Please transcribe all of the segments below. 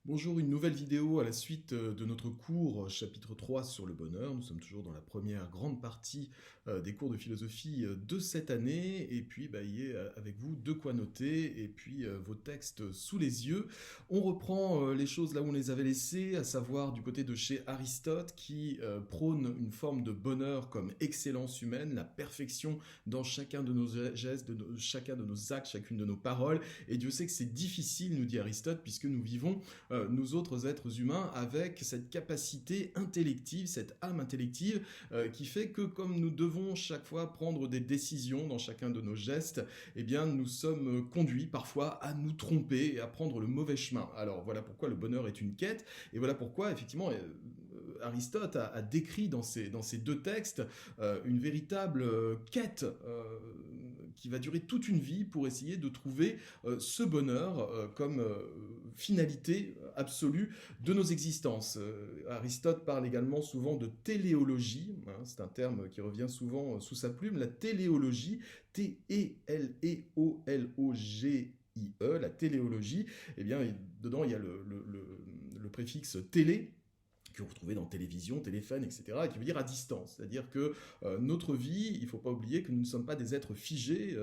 Bonjour, une nouvelle vidéo à la suite de notre cours chapitre 3 sur le bonheur. Nous sommes toujours dans la première grande partie des cours de philosophie de cette année. Et puis, il y a avec vous de quoi noter et puis vos textes sous les yeux. On reprend les choses là où on les avait laissées, à savoir du côté de chez Aristote qui prône une forme de bonheur comme excellence humaine, la perfection dans chacun de nos gestes, chacun de nos actes, chacune de nos paroles. Et Dieu sait que c'est difficile, nous dit Aristote, puisque nous vivons nous autres êtres humains avec cette capacité intellective, cette âme intellective qui fait que comme nous devons chaque fois prendre des décisions dans chacun de nos gestes, eh bien nous sommes conduits parfois à nous tromper et à prendre le mauvais chemin. Alors voilà pourquoi le bonheur est une quête et voilà pourquoi effectivement Aristote a décrit dans ces deux textes une véritable quête qui va durer toute une vie pour essayer de trouver ce bonheur comme finalité absolue de nos existences. Aristote parle également souvent de téléologie, hein, c'est un terme qui revient souvent sous sa plume, la téléologie, T-E-L-E-O-L-O-G-I-E, la téléologie, eh bien, dedans il y a le préfixe télé, que vous retrouvez dans télévision, téléphone, etc., et qui veut dire à distance. C'est-à-dire que notre vie, il ne faut pas oublier que nous ne sommes pas des êtres figés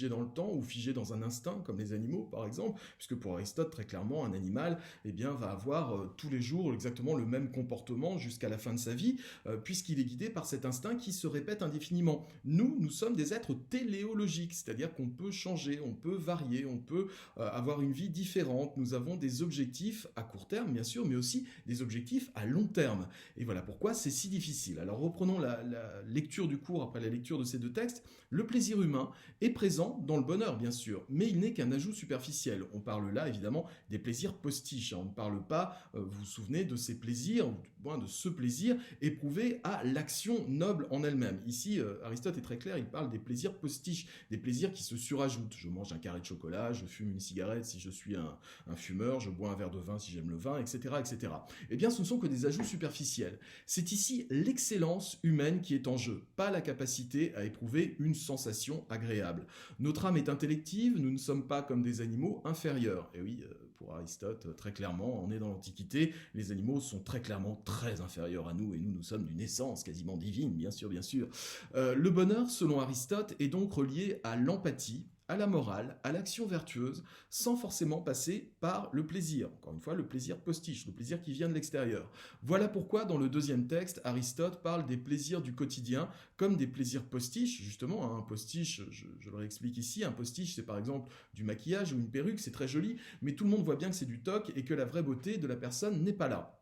dans le temps ou figés dans un instinct, comme les animaux, par exemple, puisque pour Aristote, très clairement, un animal eh bien, va avoir tous les jours exactement le même comportement jusqu'à la fin de sa vie, puisqu'il est guidé par cet instinct qui se répète indéfiniment. Nous sommes des êtres téléologiques, c'est-à-dire qu'on peut changer, on peut varier, on peut avoir une vie différente. Nous avons des objectifs à court terme, bien sûr, mais aussi des objectifs à long terme. Et voilà pourquoi c'est si difficile. Alors reprenons la lecture du cours après la lecture de ces deux textes. Le plaisir humain est présent dans le bonheur, bien sûr, mais il n'est qu'un ajout superficiel. On parle là, évidemment, des plaisirs postiches. On ne parle pas, vous vous souvenez, de ces plaisirs, ou du moins de ce plaisir éprouvé à l'action noble en elle-même. Ici, Aristote est très clair, il parle des plaisirs postiches, des plaisirs qui se surajoutent. Je mange un carré de chocolat, je fume une cigarette si je suis un fumeur, je bois un verre de vin si j'aime le vin, etc., etc. Eh bien, ce ne sont que des ajouts superficiels. C'est ici l'excellence humaine qui est en jeu, pas la capacité à éprouver une sensation agréable. Notre âme est intellective, nous ne sommes pas comme des animaux inférieurs. Et oui, pour Aristote, très clairement, on est dans l'Antiquité, les animaux sont très clairement très inférieurs à nous, et nous sommes d'une essence quasiment divine, bien sûr, bien sûr. Le bonheur, selon Aristote, est donc relié à l'empathie, à la morale, à l'action vertueuse, sans forcément passer par le plaisir. Encore une fois, le plaisir postiche, le plaisir qui vient de l'extérieur. Voilà pourquoi, dans le deuxième texte, Aristote parle des plaisirs du quotidien comme des plaisirs postiches. Justement, un postiche, je le réexplique ici, un postiche, c'est par exemple du maquillage ou une perruque, c'est très joli, mais tout le monde voit bien que c'est du toc et que la vraie beauté de la personne n'est pas là.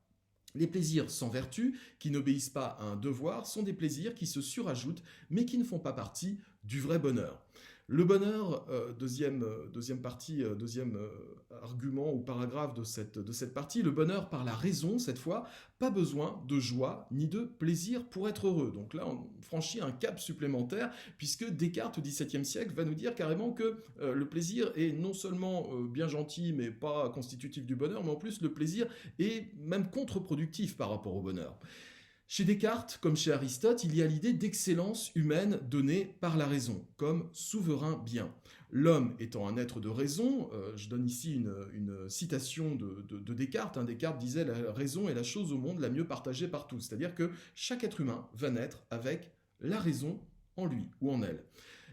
Les plaisirs sans vertu, qui n'obéissent pas à un devoir, sont des plaisirs qui se surajoutent, mais qui ne font pas partie du vrai bonheur. Le bonheur, deuxième partie, deuxième argument ou paragraphe de cette partie, le bonheur par la raison, cette fois, pas besoin de joie ni de plaisir pour être heureux. Donc là, on franchit un cap supplémentaire, puisque Descartes, au XVIIe siècle, va nous dire carrément que le plaisir est non seulement bien gentil, mais pas constitutif du bonheur, mais en plus, le plaisir est même contre-productif par rapport au bonheur. Chez Descartes, comme chez Aristote, il y a l'idée d'excellence humaine donnée par la raison, comme souverain bien. L'homme étant un être de raison, je donne ici une citation de Descartes. Descartes disait « La raison est la chose au monde la mieux partagée par tous », c'est-à-dire que chaque être humain va naître avec la raison en lui ou en elle.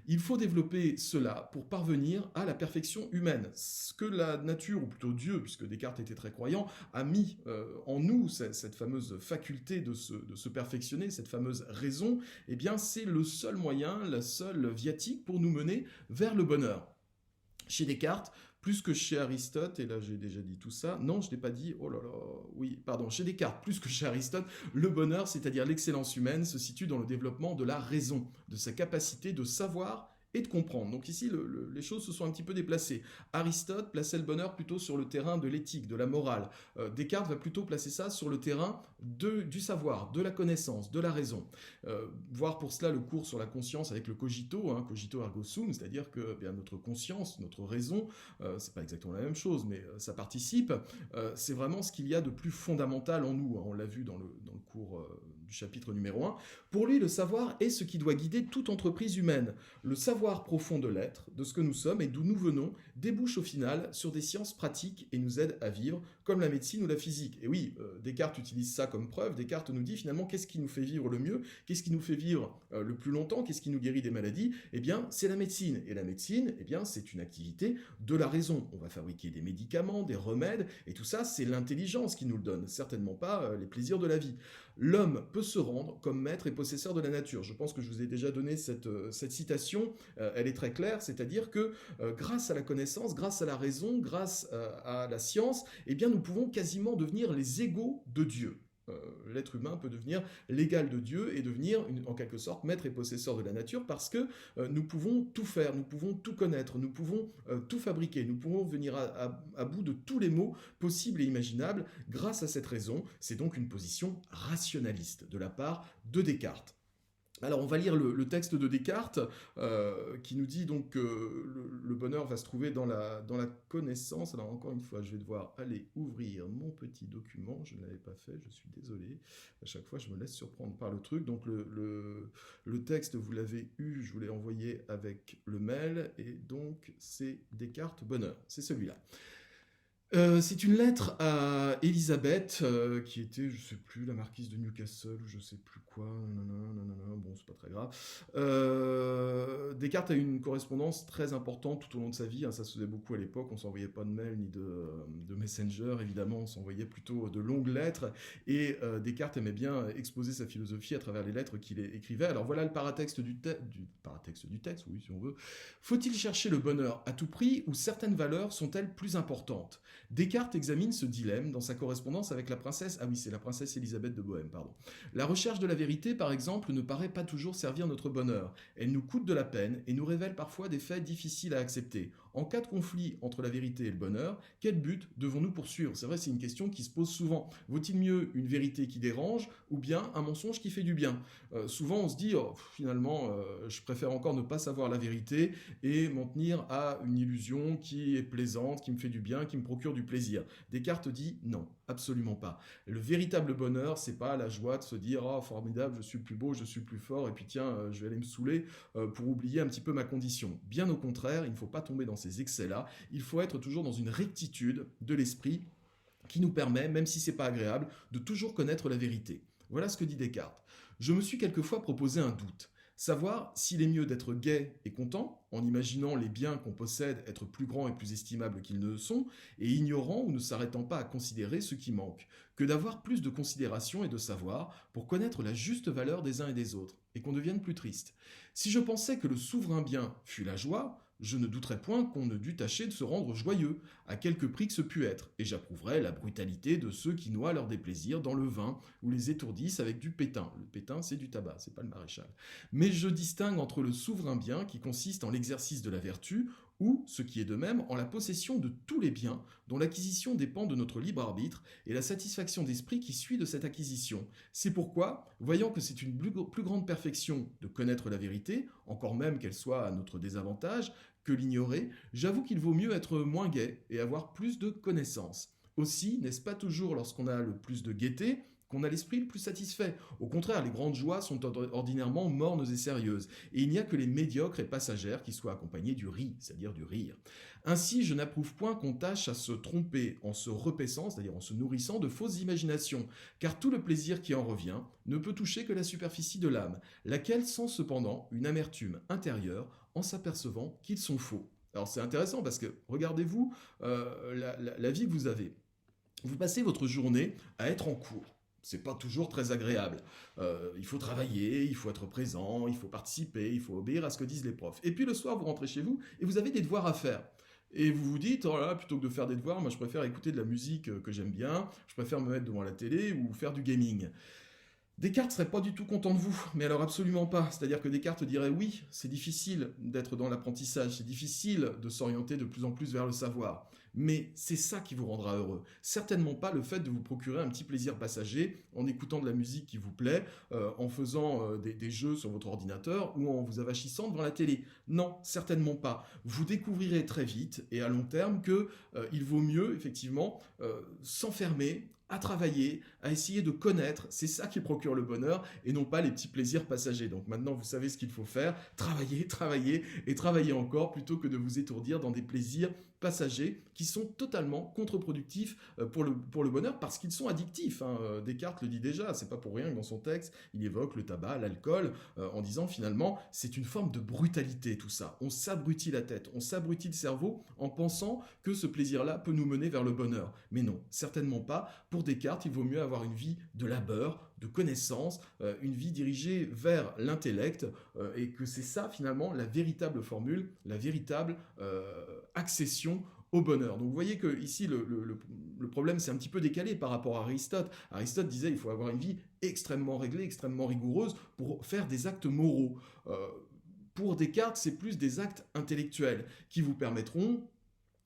Il faut développer cela pour parvenir à la perfection humaine. Ce que la nature, ou plutôt Dieu, puisque Descartes était très croyant, a mis en nous cette fameuse faculté de se perfectionner, cette fameuse raison, eh bien c'est le seul moyen, la seule viatique pour nous mener vers le bonheur. Chez Descartes, plus que chez Aristote, et là j'ai déjà dit tout ça, non je n'ai pas dit, oh là là, oui, pardon, chez Descartes, plus que chez Aristote, le bonheur, c'est-à-dire l'excellence humaine, se situe dans le développement de la raison, de sa capacité de savoir et de comprendre. Donc ici, les choses se sont un petit peu déplacées. Aristote plaçait le bonheur plutôt sur le terrain de l'éthique, de la morale. Descartes va plutôt placer ça sur le terrain du savoir, de la connaissance, de la raison. Voir pour cela le cours sur la conscience avec le cogito, cogito ergo sum, c'est-à-dire que bien, notre conscience, notre raison, c'est pas exactement la même chose, mais ça participe. C'est vraiment ce qu'il y a de plus fondamental en nous. On l'a vu dans le cours du chapitre numéro 1. Pour lui, le savoir est ce qui doit guider toute entreprise humaine. Le savoir profond de l'être, de ce que nous sommes et d'où nous venons, débouche au final sur des sciences pratiques et nous aide à vivre, comme la médecine ou la physique. Et oui, Descartes utilise ça comme preuve. Descartes nous dit finalement qu'est-ce qui nous fait vivre le mieux, qu'est-ce qui nous fait vivre le plus longtemps, qu'est-ce qui nous guérit des maladies. Eh bien, c'est la médecine. Et la médecine, eh bien, c'est une activité de la raison. On va fabriquer des médicaments, des remèdes, et tout ça, c'est l'intelligence qui nous le donne, certainement pas les plaisirs de la vie. L'homme peut se rendre comme maître et possesseur de la nature. Je pense que je vous ai déjà donné cette citation, elle est très claire, c'est-à-dire que grâce à la connaissance, grâce à la raison, grâce à la science, eh bien, nous pouvons quasiment devenir les égaux de Dieu. L'être humain peut devenir l'égal de Dieu et devenir en quelque sorte maître et possesseur de la nature parce que nous pouvons tout faire, nous pouvons tout connaître, nous pouvons tout fabriquer, nous pouvons venir à bout de tous les maux possibles et imaginables grâce à cette raison. C'est donc une position rationaliste de la part de Descartes. Alors on va lire le texte de Descartes qui nous dit donc que le bonheur va se trouver dans la connaissance. Alors encore une fois, je vais devoir aller ouvrir mon petit document. Je ne l'avais pas fait, je suis désolé. À chaque fois, je me laisse surprendre par le truc. Donc le texte, vous l'avez eu, je vous l'ai envoyé avec le mail. Et donc c'est Descartes bonheur, c'est celui-là. C'est une lettre à Élisabeth, qui était, je sais plus, la marquise de Newcastle, ou je sais plus quoi, bon, c'est pas très grave. Descartes a eu une correspondance très importante tout au long de sa vie, hein, ça se faisait beaucoup à l'époque, on s'envoyait pas de mail ni de messenger, évidemment, on s'envoyait plutôt de longues lettres, et Descartes aimait bien exposer sa philosophie à travers les lettres qu'il écrivait. Alors voilà le paratexte du texte, oui, si on veut. Faut-il chercher le bonheur à tout prix, ou certaines valeurs sont-elles plus importantes ? Descartes examine ce dilemme dans sa correspondance avec la princesse... Ah oui, c'est la princesse Élisabeth de Bohême, pardon. La recherche de la vérité, par exemple, ne paraît pas toujours servir notre bonheur. Elle nous coûte de la peine et nous révèle parfois des faits difficiles à accepter. En cas de conflit entre la vérité et le bonheur, quel but devons-nous poursuivre ? C'est vrai, c'est une question qui se pose souvent. Vaut-il mieux une vérité qui dérange ou bien un mensonge qui fait du bien ? Souvent, on se dit, finalement, je préfère encore ne pas savoir la vérité et m'en tenir à une illusion qui est plaisante, qui me fait du bien, qui me procure du plaisir. Descartes dit non, absolument pas. Le véritable bonheur, c'est pas la joie de se dire oh formidable, je suis plus beau, je suis plus fort, et puis tiens, je vais aller me saouler pour oublier un petit peu ma condition. Bien au contraire, il ne faut pas tomber dans ces excès-là, il faut être toujours dans une rectitude de l'esprit qui nous permet, même si c'est pas agréable, de toujours connaître la vérité. Voilà ce que dit Descartes. Je me suis quelquefois proposé un doute. Savoir s'il est mieux d'être gai et content, en imaginant les biens qu'on possède être plus grands et plus estimables qu'ils ne le sont, et ignorant ou ne s'arrêtant pas à considérer ce qui manque, que d'avoir plus de considération et de savoir pour connaître la juste valeur des uns et des autres, et qu'on devienne plus triste. Si je pensais que le souverain bien fût la joie, je ne douterais point qu'on ne dût tâcher de se rendre joyeux, à quelque prix que ce pût être, et j'approuverais la brutalité de ceux qui noient leur déplaisir dans le vin ou les étourdissent avec du pétain. Le pétain, c'est du tabac, c'est pas le maréchal. Mais je distingue entre le souverain bien, qui consiste en l'exercice de la vertu, ou, ce qui est de même, en la possession de tous les biens, dont l'acquisition dépend de notre libre arbitre, et la satisfaction d'esprit qui suit de cette acquisition. C'est pourquoi, voyant que c'est une plus grande perfection de connaître la vérité, encore même qu'elle soit à notre désavantage, que l'ignorer, j'avoue qu'il vaut mieux être moins gai et avoir plus de connaissances. Aussi, n'est-ce pas toujours lorsqu'on a le plus de gaieté qu'on a l'esprit le plus satisfait. Au contraire, les grandes joies sont ordinairement mornes et sérieuses, et il n'y a que les médiocres et passagères qui soient accompagnés du riz, c'est-à-dire du rire. Ainsi, je n'approuve point qu'on tâche à se tromper en se repaissant, c'est-à-dire en se nourrissant de fausses imaginations, car tout le plaisir qui en revient ne peut toucher que la superficie de l'âme, laquelle sent cependant une amertume intérieure en s'apercevant qu'ils sont faux. Alors c'est intéressant parce que, regardez-vous la vie que vous avez. Vous passez votre journée à être en cours. C'est pas toujours très agréable. Il faut travailler, il faut être présent, il faut participer, il faut obéir à ce que disent les profs. Et puis le soir, vous rentrez chez vous et vous avez des devoirs à faire. Et vous vous dites, oh là là, plutôt que de faire des devoirs, moi je préfère écouter de la musique que j'aime bien, je préfère me mettre devant la télé ou faire du gaming. Descartes serait pas du tout content de vous, mais alors absolument pas. C'est-à-dire que Descartes dirait oui, c'est difficile d'être dans l'apprentissage, c'est difficile de s'orienter de plus en plus vers le savoir. Mais c'est ça qui vous rendra heureux. Certainement pas le fait de vous procurer un petit plaisir passager en écoutant de la musique qui vous plaît, en faisant des jeux sur votre ordinateur ou en vous avachissant devant la télé. Non, certainement pas. Vous découvrirez très vite et à long terme qu'il vaut mieux effectivement s'enfermer, à travailler, à essayer de connaître. C'est ça qui procure le bonheur et non pas les petits plaisirs passagers. Donc maintenant, vous savez ce qu'il faut faire. Travailler, travailler et travailler encore plutôt que de vous étourdir dans des plaisirs passagers qui sont totalement contre-productifs pour le bonheur parce qu'ils sont addictifs. Hein. Descartes le dit déjà, c'est pas pour rien que dans son texte, il évoque le tabac, l'alcool, en disant finalement c'est une forme de brutalité tout ça. On s'abrutit la tête, on s'abrutit le cerveau en pensant que ce plaisir-là peut nous mener vers le bonheur. Mais non, certainement pas. Pour Descartes, il vaut mieux avoir une vie de labeur, de connaissance, une vie dirigée vers l'intellect, et que c'est ça finalement la véritable formule, la véritable accession au bonheur. Donc vous voyez que ici le problème c'est un petit peu décalé par rapport à Aristote. Aristote disait il faut avoir une vie extrêmement réglée, extrêmement rigoureuse pour faire des actes moraux. Pour Descartes, c'est plus des actes intellectuels qui vous permettront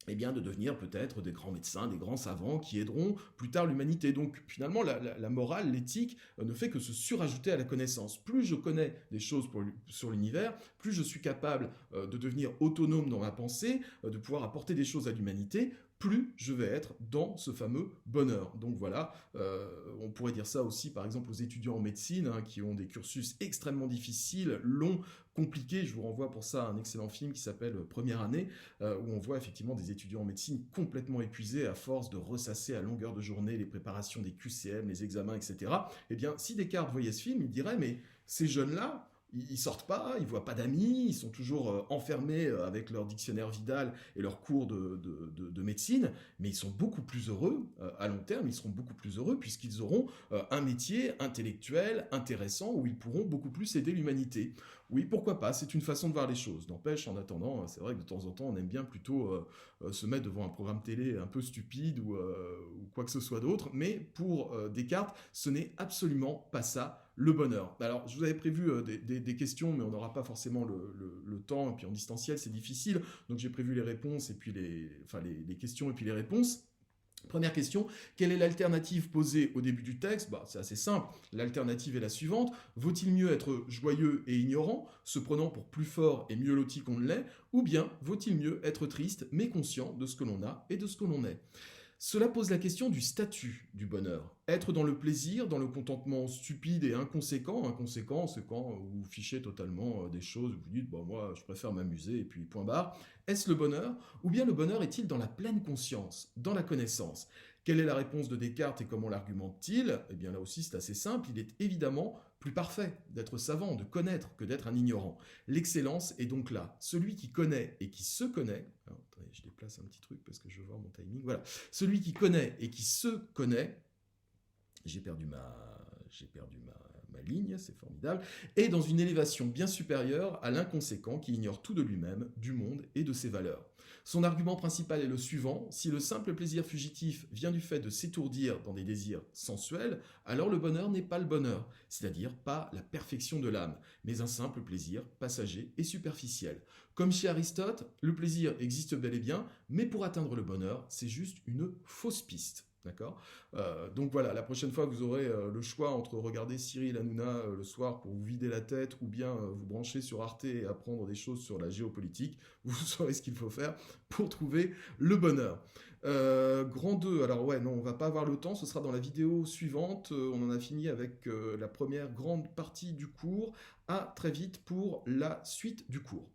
eh bien, de devenir peut-être des grands médecins, des grands savants qui aideront plus tard l'humanité. Donc finalement, la morale, l'éthique ne fait que se surajouter à la connaissance. Plus je connais des choses sur l'univers, plus je suis capable de devenir autonome dans ma pensée, de pouvoir apporter des choses à l'humanité, plus je vais être dans ce fameux bonheur. Donc voilà, on pourrait dire ça aussi par exemple aux étudiants en médecine hein, qui ont des cursus extrêmement difficiles, longs, compliqués. Je vous renvoie pour ça à un excellent film qui s'appelle Première année, où on voit effectivement des étudiants en médecine complètement épuisés à force de ressasser à longueur de journée les préparations des QCM, les examens, etc. Eh bien, si Descartes voyait ce film, il dirait, mais ces jeunes-là, ils sortent pas, ils voient pas d'amis, ils sont toujours enfermés avec leur dictionnaire Vidal et leurs cours de médecine, mais ils sont beaucoup plus heureux, à long terme, ils seront beaucoup plus heureux puisqu'ils auront un métier intellectuel, intéressant, où ils pourront beaucoup plus aider l'humanité. Oui, pourquoi pas, c'est une façon de voir les choses. N'empêche, en attendant, c'est vrai que de temps en temps, on aime bien plutôt se mettre devant un programme télé un peu stupide ou quoi que ce soit d'autre, mais pour Descartes, ce n'est absolument pas ça le bonheur. Alors, je vous avais prévu des questions, mais on n'aura pas forcément le temps, et puis en distanciel, c'est difficile, donc j'ai prévu les réponses, et puis les questions, et puis les réponses. Première question, quelle est l'alternative posée au début du texte? C'est assez simple, l'alternative est la suivante. Vaut-il mieux être joyeux et ignorant, se prenant pour plus fort et mieux loti qu'on ne l'est, ou bien vaut-il mieux être triste mais conscient de ce que l'on a et de ce que l'on est? Cela pose la question du statut du bonheur. Être dans le plaisir, dans le contentement stupide et inconséquent. Inconséquent, c'est quand vous fichez totalement des choses, vous dites, moi, je préfère m'amuser, et puis point barre. Est-ce le bonheur? Ou bien le bonheur est-il dans la pleine conscience, dans la connaissance? Quelle est la réponse de Descartes et comment l'argumente-t-il? Eh bien là aussi, c'est assez simple. Il est évidemment plus parfait d'être savant, de connaître, que d'être un ignorant. L'excellence est donc là. Celui qui connaît et qui se connaît... Alors, attendez, je déplace un petit truc parce que je veux voir mon timing. Voilà. Celui qui connaît et qui se connaît... J'ai perdu ma ligne, c'est formidable, est dans une élévation bien supérieure à l'inconséquent qui ignore tout de lui-même, du monde et de ses valeurs. Son argument principal est le suivant: si le simple plaisir fugitif vient du fait de s'étourdir dans des désirs sensuels, alors le bonheur n'est pas le bonheur, c'est-à-dire pas la perfection de l'âme, mais un simple plaisir passager et superficiel. Comme chez Aristote, le plaisir existe bel et bien, mais pour atteindre le bonheur, c'est juste une fausse piste. D'accord. Donc voilà, la prochaine fois, vous aurez le choix entre regarder Cyril Hanouna le soir pour vous vider la tête ou bien vous brancher sur Arte et apprendre des choses sur la géopolitique. Vous saurez ce qu'il faut faire pour trouver le bonheur. Grand 2, alors ouais, non, on va pas avoir le temps, ce sera dans la vidéo suivante. On en a fini avec la première grande partie du cours. À très vite pour la suite du cours.